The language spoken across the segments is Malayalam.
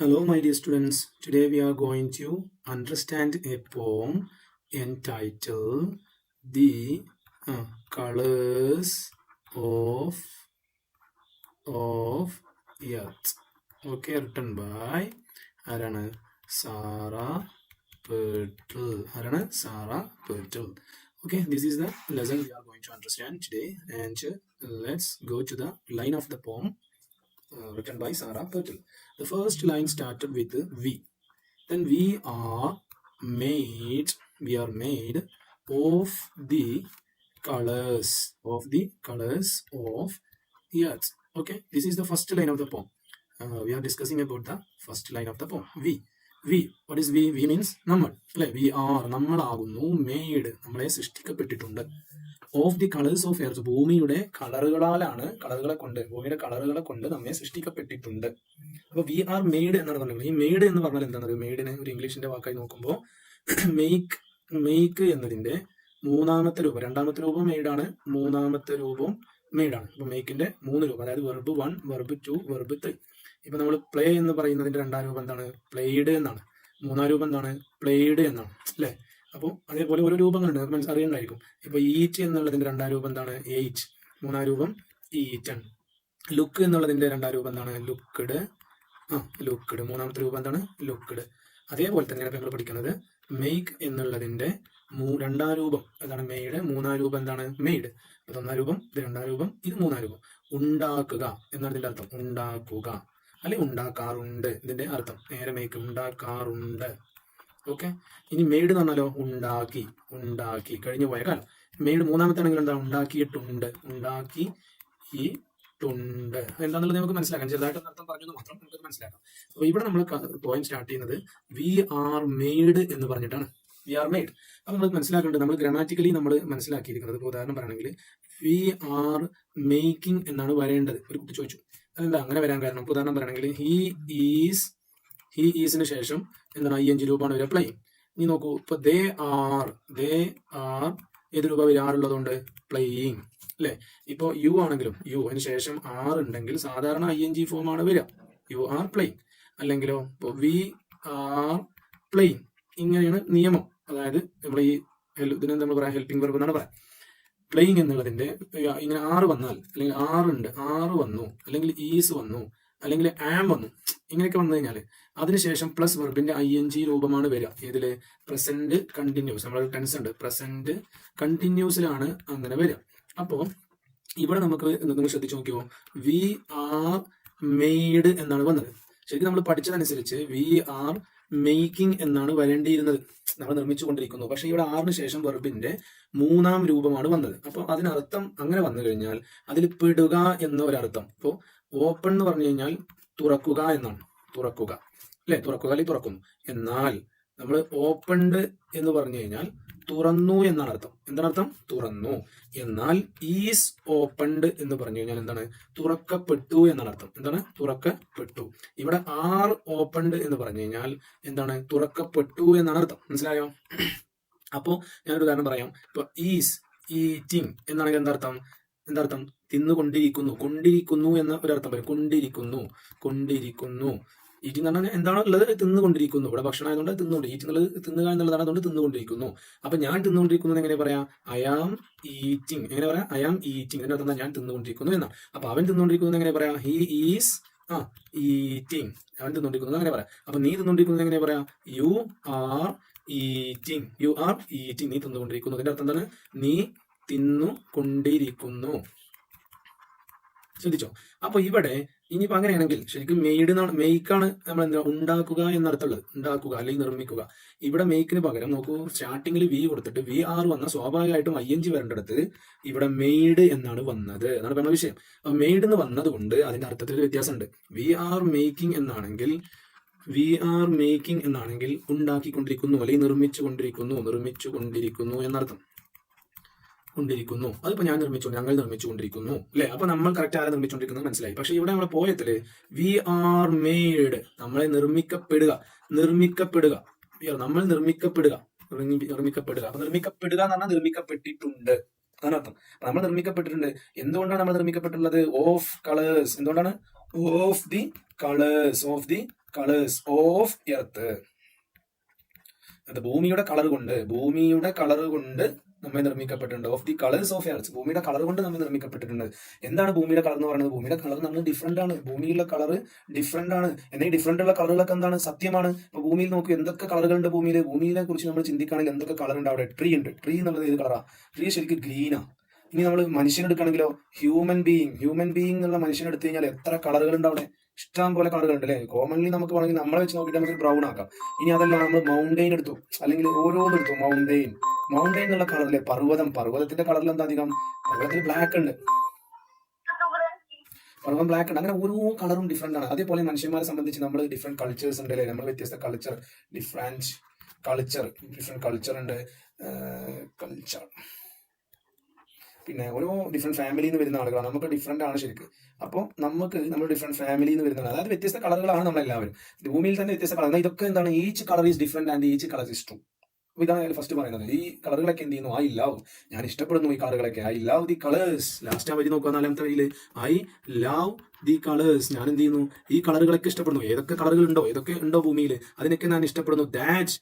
Hello, my dear students. Today we are going to understand a poem entitled The Colors of Earth. Okay, written by Sarah Petrel. Okay, this is the lesson we are going to understand today, and let's go to the line of the poem written by Sarah Petrel. The first line started with we. Then we are made of the colors of earth. Okay, this is the first line of the poem. We are discussing about the first line of the poem. We. What is we? We means നമ്മൾ അല്ലെ? We are നമ്മളാകുന്നു made നമ്മളെ സൃഷ്ടിക്കപ്പെട്ടിട്ടുണ്ട് of the colours of earth ഭൂമിയുടെ ഭൂമിയുടെ കളറുകളെ കൊണ്ട് നമ്മെ സൃഷ്ടിക്കപ്പെട്ടിട്ടുണ്ട്. അപ്പൊ വി ആർ മെയ്ഡ് എന്നാണ് പറയുന്നത്. ഈ മെയ്ഡ് എന്ന് പറഞ്ഞാൽ എന്താണ്? മെയ്ഡിനെ ഒരു ഇംഗ്ലീഷിന്റെ വാക്കായി നോക്കുമ്പോൾ മെയ്ക്ക് എന്നതിന്റെ മൂന്നാമത്തെ രൂപം, രണ്ടാമത്തെ രൂപം മെയ്ഡാണ്, മൂന്നാമത്തെ രൂപം മെയ്ഡാണ്. അപ്പൊ മെയ്ക്കിന്റെ 3 രൂപം, അതായത് വെർബ് 1, വെർബ് 2, വെർബ് 3. ഇപ്പൊ നമ്മൾ പ്ലേ എന്ന് പറയുന്നതിന്റെ രണ്ടാം രൂപം എന്താണ്? പ്ലേഡ് എന്നാണ്. മൂന്നാം രൂപം എന്താണ്? പ്ലേഡ് എന്നാണ്, അല്ലെ? അപ്പോൾ അതേപോലെ ഓരോ രൂപങ്ങളുണ്ട്, അറിയണ്ടായിരിക്കും. ഇപ്പൊ ഈറ്റ് എന്നുള്ളതിന്റെ രണ്ടാം രൂപം എന്താണ്? എയ്റ്റ്. മൂന്നാം രൂപം ഈറ്റൺ. ലുക്ക് എന്നുള്ളതിന്റെ രണ്ടാം രൂപം എന്താണ്? ലുക്ക്ഡ്. ലുക്ക്ഡ്. മൂന്നാമത്തെ രൂപം എന്താണ്? ലുക്ക്ഡ്. അതേപോലെ തന്നെയാണ് നമ്മൾ പഠിക്കുന്നത് മെയ്ക്ക് എന്നുള്ളതിന്റെ രണ്ടാം രൂപം എന്താണ്? മെയ്ഡ്. മൂന്നാം രൂപം എന്താണ്? മെയ്ഡ്. അപ്പൊ ഒന്നാം രൂപം, ഇത് രണ്ടാം രൂപം, ഇത് മൂന്നാം രൂപം. ഉണ്ടാക്കുക എന്നാണ് ഇതിന്റെ അർത്ഥം. ഉണ്ടാക്കുക അല്ലെ ഉണ്ടാക്കാറുണ്ട്. ഇതിന്റെ അർത്ഥം നേരെ മെയ്ക്ക് ഉണ്ടാക്കാറുണ്ട്. ഓക്കെ. ഇനി മെയ്ഡ് എന്ന് പറഞ്ഞാലോ ഉണ്ടാക്കി കഴിഞ്ഞു പോയ കാലം. മെയ്ഡ് മൂന്നാമത്തെ ആണെങ്കിൽ എന്താ? ഉണ്ടാക്കിയിട്ടുണ്ട്. എന്താണെന്നുള്ളത് നമുക്ക് മനസ്സിലാക്കാം. ചെറുതായിട്ട് അർത്ഥം പറഞ്ഞത് മാത്രം നമുക്ക് മനസ്സിലാക്കാം. അപ്പൊ ഇവിടെ നമ്മൾ പോയിന്റ് സ്റ്റാർട്ട് ചെയ്യുന്നത് വി ആർ മെയ്ഡ് എന്ന് പറഞ്ഞിട്ടാണ്. We are made. അപ്പൊ നമ്മൾ മനസ്സിലാക്കേണ്ടത്, നമ്മൾ ഗ്രാമാറ്റിക്കലി നമ്മൾ മനസ്സിലാക്കിയിരിക്കുന്നത്, ഇപ്പോൾ ഉദാഹരണം പറയുകയാണെങ്കിൽ വി ആർ മേക്കിംഗ് എന്നാണ് വരേണ്ടത്. ഒരു കുട്ടി ചോദിച്ചു അതെന്താ അങ്ങനെ വരാൻ കാരണം? ഉദാഹരണം പറയുകയാണെങ്കിൽ ഹി ഈസിന് ശേഷം എന്താണ്? ING രൂപമാണ് വരിക, പ്ലേയിങ്. ഇനി നോക്കൂ, ഇപ്പൊ ദേ ആർ ഏത് രൂപ വരാറുള്ളതുകൊണ്ട്? പ്ലേയിങ്, അല്ലെ? ഇപ്പൊ യു ആണെങ്കിലും അതിന് ശേഷം ആർ ഉണ്ടെങ്കിൽ സാധാരണ ING ഫോം ആണ് വരിക. You are playing. അല്ലെങ്കിലോ ഇപ്പൊ വി ആർ പ്ലേയിങ്. ഇങ്ങനെയാണ് നിയമം. അതായത് നമ്മൾ ഈ ഇതിനെ നമ്മൾ പറയാം ഹെൽപ്പിംഗ് വെർബ് എന്നാണ് പറയാം. പ്ലേയിങ് എന്നുള്ളതിന്റെ ഇങ്ങനെ ആറ് വന്നാൽ, അല്ലെങ്കിൽ ആറ് വന്നു, അല്ലെങ്കിൽ ഈസ് വന്നു, അല്ലെങ്കിൽ ആം വന്നു, ഇങ്ങനെയൊക്കെ വന്നു കഴിഞ്ഞാൽ അതിനുശേഷം പ്ലസ് വെർബിന്റെ ING രൂപമാണ് വരിക. ഇതില് പ്രസന്റ് കണ്ടിന്യൂസ്, നമ്മൾ ടെൻസ് ഉണ്ട്, പ്രസന്റ് കണ്ടിന്യൂസിലാണ് അങ്ങനെ വരിക. അപ്പോ ഇവിടെ നമുക്ക് നിങ്ങൾ ശ്രദ്ധിച്ചു നോക്കിയോ, വി ആർ മെയ്ഡ് എന്നാണ് വന്നത്. ശരിക്കും നമ്മൾ പഠിച്ചതനുസരിച്ച് വി ആർ മേക്കിംഗ് എന്നാണ് വരേണ്ടിയിരുന്നത്. നമ്മൾ നിർമ്മിച്ചു കൊണ്ടിരിക്കുന്നു. പക്ഷെ ഇവിടെ ആറിന് ശേഷം വെർബിന്റെ മൂന്നാം രൂപമാണ് വന്നത്. അപ്പൊ അതിനർത്ഥം അങ്ങനെ വന്നു കഴിഞ്ഞാൽ അതിൽ പെടുക എന്ന ഒരർത്ഥം. ഇപ്പോ ഓപ്പൺ എന്ന് പറഞ്ഞു കഴിഞ്ഞാൽ തുറക്കുക എന്നാണ്. തുറക്കുക, അല്ലെ? തുറക്കുക അല്ലെങ്കിൽ തുറക്കുന്നു. എന്നാൽ നമ്മൾ ഓപ്പൺഡ് എന്ന് പറഞ്ഞു കഴിഞ്ഞാൽ തുറന്നു എന്നാണ് അർത്ഥം. എന്താണ് അർത്ഥം? തുറന്നു. എന്നാൽ ഈസ് ഓപ്പൺഡ് എന്ന് പറഞ്ഞു കഴിഞ്ഞാൽ എന്താണ്? തുറക്കപ്പെട്ടു എന്നാണ് അർത്ഥം. എന്താണ്? തുറക്കപ്പെട്ടു. ഇവിടെ ആർ ഓപ്പൺഡ് എന്ന് പറഞ്ഞു കഴിഞ്ഞാൽ എന്താണ്? തുറക്കപ്പെട്ടു എന്നാണ് അർത്ഥം. മനസ്സിലായോ? അപ്പോ ഞാനൊരു ഉദാഹരണം പറയാം. ഇപ്പൊ ഈസ് ഈറ്റിംഗ് എന്നാണെങ്കിൽ എന്താർത്ഥം? കൊണ്ടിരിക്കുന്നു എന്ന ഒരർത്ഥം വരും. കൊണ്ടിരിക്കുന്നു. ഈറ്റിംഗ് എന്ന് പറഞ്ഞാൽ എന്താണോ ഉള്ളത്? തിന്നുകൊണ്ടിരിക്കുന്നു. ഇവിടെ ഭക്ഷണം ആയതുകൊണ്ട് തിന്നുകൊണ്ട്, ഈറ്റ് എന്നുള്ളത് തിന്നുക എന്നുള്ളതാണ്, അതുകൊണ്ട് തിന്നുകൊണ്ടിരിക്കുന്നു. അപ്പൊ ഞാൻ തിന്നുകൊണ്ടിരിക്കുന്നത് എങ്ങനെ പറയാം? I am eating. എങ്ങനെ പറയാം? I am eating. അതിന്റെ അർത്ഥം ഞാൻ തിന്നുകൊണ്ടിരിക്കുന്നു എന്നാണ്. അപ്പൊ അവൻ തിന്നുകൊണ്ടിരിക്കുന്നത് എങ്ങനെ പറയാം? He is eating. അവൻ തിന്നുകൊണ്ടിരിക്കുന്നത് അങ്ങനെ പറയാം. അപ്പൊ നീ തിന്നുകൊണ്ടിരിക്കുന്നത് എങ്ങനെ പറയാം? You are eating. നീ തിന്നുകൊണ്ടിരിക്കുന്നു. അതിന്റെ അർത്ഥം എന്താണ്? നീ തിന്നുകൊണ്ടിരിക്കുന്നു. ശ്രദ്ധിച്ചോ? അപ്പൊ ഇവിടെ ഇനിയിപ്പോ അങ്ങനെയാണെങ്കിൽ ശരിക്കും മെയ്ക്കാണ് നമ്മൾ എന്താ ഉണ്ടാക്കുക എന്നർത്ഥമുള്ളത്. ഉണ്ടാക്കുക അല്ലെങ്കിൽ നിർമ്മിക്കുക. ഇവിടെ മെയ്ക്കിന് പകരം നോക്കൂ, സ്റ്റാർട്ടിങ്ങിൽ വി കൊടുത്തിട്ട് വി ആർ വന്ന സ്വാഭാവികമായിട്ടും ING വരേണ്ടടുത്ത് ഇവിടെ മെയ്ഡ് എന്നാണ് വന്നത്. അതാണ് നമ്മുടെ വിഷയം. അപ്പൊ മെയ്ഡ് എന്ന് വന്നത് കൊണ്ട് അതിന്റെ അർത്ഥത്തിൽ വ്യത്യാസമുണ്ട്. വി ആർ മേക്കിംഗ് എന്നാണെങ്കിൽ ഉണ്ടാക്കിക്കൊണ്ടിരിക്കുന്നു അല്ലെങ്കിൽ നിർമ്മിച്ചു കൊണ്ടിരിക്കുന്നു എന്നർത്ഥം. അതിപ്പോ ഞങ്ങൾ നിർമ്മിച്ചുകൊണ്ടിരിക്കുന്നു, അല്ലെ? അപ്പൊ നമ്മൾ കറക്റ്റ് ആരെ നിർമ്മിച്ചുകൊണ്ടിരിക്കുന്നത് മനസ്സിലായി. പക്ഷെ ഇവിടെ നമ്മുടെ പോയത്തില് വി ആർ മെയ്ഡ്, നമ്മളെ നിർമ്മിക്കപ്പെടുക. നമ്മൾ നിർമ്മിക്കപ്പെടുക. അപ്പൊ നിർമ്മിക്കപ്പെടുക എന്ന് പറഞ്ഞാൽ നിർമ്മിക്കപ്പെട്ടിട്ടുണ്ട് അതിനർത്ഥം. നമ്മൾ നിർമ്മിക്കപ്പെട്ടിട്ടുണ്ട്. എന്തുകൊണ്ടാണ് നമ്മൾ നിർമ്മിക്കപ്പെട്ടുള്ളത്? Of colours. എന്തുകൊണ്ടാണ്? Of the colours of earth. അത് ഭൂമിയുടെ കളർ കൊണ്ട് നമ്മെ നിർമ്മിക്കപ്പെട്ടിട്ടുണ്ട്. Of the colours of earth, ഭൂമിയുടെ കളർ കൊണ്ട് നമ്മെ നിർമ്മിക്കപ്പെട്ടിട്ടുണ്ട്. എന്താണ് ഭൂമിയുടെ കളർ എന്ന് പറയുന്നത്? ഭൂമിയുടെ കളർ നമ്മൾ ഡിഫറെന്റ് ആണ്. ഭൂമിയിലുള്ള കളർ ഡിഫറെന്റ് ആണ്. എന്നാൽ ഈ ഡിഫറെന്റ് ഉള്ള കളറുകളൊക്കെ എന്താണ്? സത്യമാണ്. ഇപ്പൊ ഭൂമിയിൽ നോക്കൂ, എന്തൊക്കെ കളറുകളുണ്ട് ഭൂമിയിൽ. ഭൂമിയെ കുറിച്ച് നമ്മൾ ചിന്തിക്കുകയാണെങ്കിൽ എന്തൊക്കെ കളർ ഉണ്ട് അവിടെ? ട്രീ ഉണ്ട്. ട്രീ എന്നുള്ളത് ഏത് കളറാ? ട്രീ ശരിക്കും ഗ്രീനാ. ഇനി നമ്മൾ മനുഷ്യനെടുക്കുകയാണെങ്കിലോ, ഹ്യൂമൻ ബീയിങ് എന്നുള്ള മനുഷ്യനെടുത്തു കഴിഞ്ഞാൽ എത്ര കളറുകൾ ഉണ്ട് അവിടെ? ഇഷ്ടം പോലെ കളറുകൾ ഉണ്ട് അല്ലേ? കോമൺലി നമുക്ക് വേണമെങ്കിൽ നമ്മളെ വെച്ച് നോക്കിയിട്ട് നമുക്ക് ബ്രൗൺ ആക്കാം. ഇനി അതല്ല, നമ്മൾ മൗണ്ടെയിൻ എടുത്തു, അല്ലെങ്കിൽ ഓരോന്നും എടുത്തു. മൗണ്ടെയിൻ എന്നുള്ള കളറിലെ പർവ്വതത്തിന്റെ കളറിൽ എന്താ അധികം? പർവ്വതത്തിൽ ബ്ലാക്ക് ഉണ്ട്. അങ്ങനെ ഓരോ കളറും ഡിഫറെന്റ് ആണ്. അതേപോലെ മനുഷ്യന്മാരെ സംബന്ധിച്ച് നമ്മൾ ഡിഫറെന്റ് കൾച്ചേഴ്സ് ഉണ്ട് അല്ലേ? നമ്മൾ വ്യത്യസ്ത ഡിഫറെന്റ് കൾച്ചർ ഉണ്ട്. പിന്നെ ഓരോ ഡിഫറെന്റ് ഫാമിലിയിൽ നിന്ന് വരുന്ന ആളുകളാണ്. നമുക്ക് ഡിഫറെന്റ് ആണ് ശരിക്കും. അപ്പോൾ നമ്മൾ ഡിഫറെന്റ് ഫാമിലിയിൽ നിന്ന് വരുന്നതാണ്. അതായത് വ്യത്യസ്ത കളറുകളാണ് നമ്മളെല്ലാവരും. ഭൂമിയിൽ തന്നെ വ്യത്യസ്ത കളർ. ഇതൊക്കെ എന്താണ്? Each colour is different and each colour is true. ഇതാണ് ഫസ്റ്റ് പറയുന്നത്. ഈ കളറുകളൊക്കെ എന്ത് ചെയ്യുന്നു? ഐ ലവ്, ഞാൻ ഇഷ്ടപ്പെടുന്നു ഈ കളറുകളൊക്കെ. I love the colours. Last ആ വരി നോക്കുക, 4ാമത്തെ വരിയിൽ ഐ ലവ് ദി കളേഴ്സ്. ഞാൻ എന്ത് ചെയ്യുന്നു? ഈ കളറുകളൊക്കെ ഇഷ്ടപ്പെടുന്നു. ഏതൊക്കെ കളറുകൾ ഉണ്ടോ, ഏതൊക്കെ ഉണ്ടോ ഭൂമിയിൽ, അതിനൊക്കെ ഞാൻ ഇഷ്ടപ്പെടുന്നു. ദാറ്റ്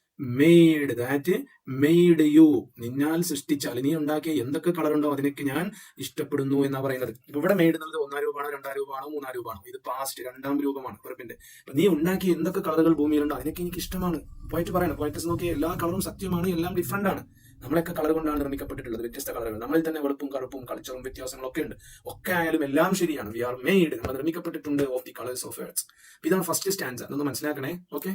മെയ്ഡ് യു, നിന്നാൽ സൃഷ്ടിച്ചാൽ, നീ ഉണ്ടാക്കിയ എന്തൊക്കെ കളർ ഉണ്ടോ അതിനൊക്കെ ഞാൻ ഇഷ്ടപ്പെടുന്നു എന്നാ പറയുന്നത്. ഇപ്പൊ ഇവിടെ മെയ്ഡ് എന്നുള്ളത് 1-ാം രൂപമാണോ, 2-ാം രൂപമാണോ, 3-ാം രൂപമാണോ? ഇത് പാസ്റ്റ് 2-ാം രൂപമാണ് വെർബിന്റെ. അപ്പൊ നീ ഉണ്ടാക്കിയ എന്തൊക്കെ കളറുകൾ ഭൂമിയിലുണ്ടോ അതിനൊക്കെ എനിക്ക് ഇഷ്ടമാണ്. പോയിട്ട് പറയണം, പോയിട്ടസ് നോക്കിയ എല്ലാ കളറും സത്യമാണ്, എല്ലാം ഡിഫറെന്റ് ആണ്. നമ്മളൊക്കെ കളർ കൊണ്ടാണ് നിർമ്മിക്കപ്പെട്ടിട്ടുള്ളത്, വ്യത്യസ്ത കളറുകൾ. നമ്മളിൽ തന്നെ വെളുപ്പും കറുപ്പും കൾച്ചറും വ്യത്യാസങ്ങളൊക്കെ ഉണ്ട്. ഒക്കെ ആയാലും എല്ലാം ശരിയാണ്. വി ആർ മെയ്ഡ്, നമ്മൾ നിർമ്മിക്കപ്പെട്ടിട്ടുണ്ട് of the colours of earth. ഇതാണ് ഫസ്റ്റ് സ്റ്റാൻസ. അതൊന്ന് മനസ്സിലാക്കണേ. ഓക്കെ.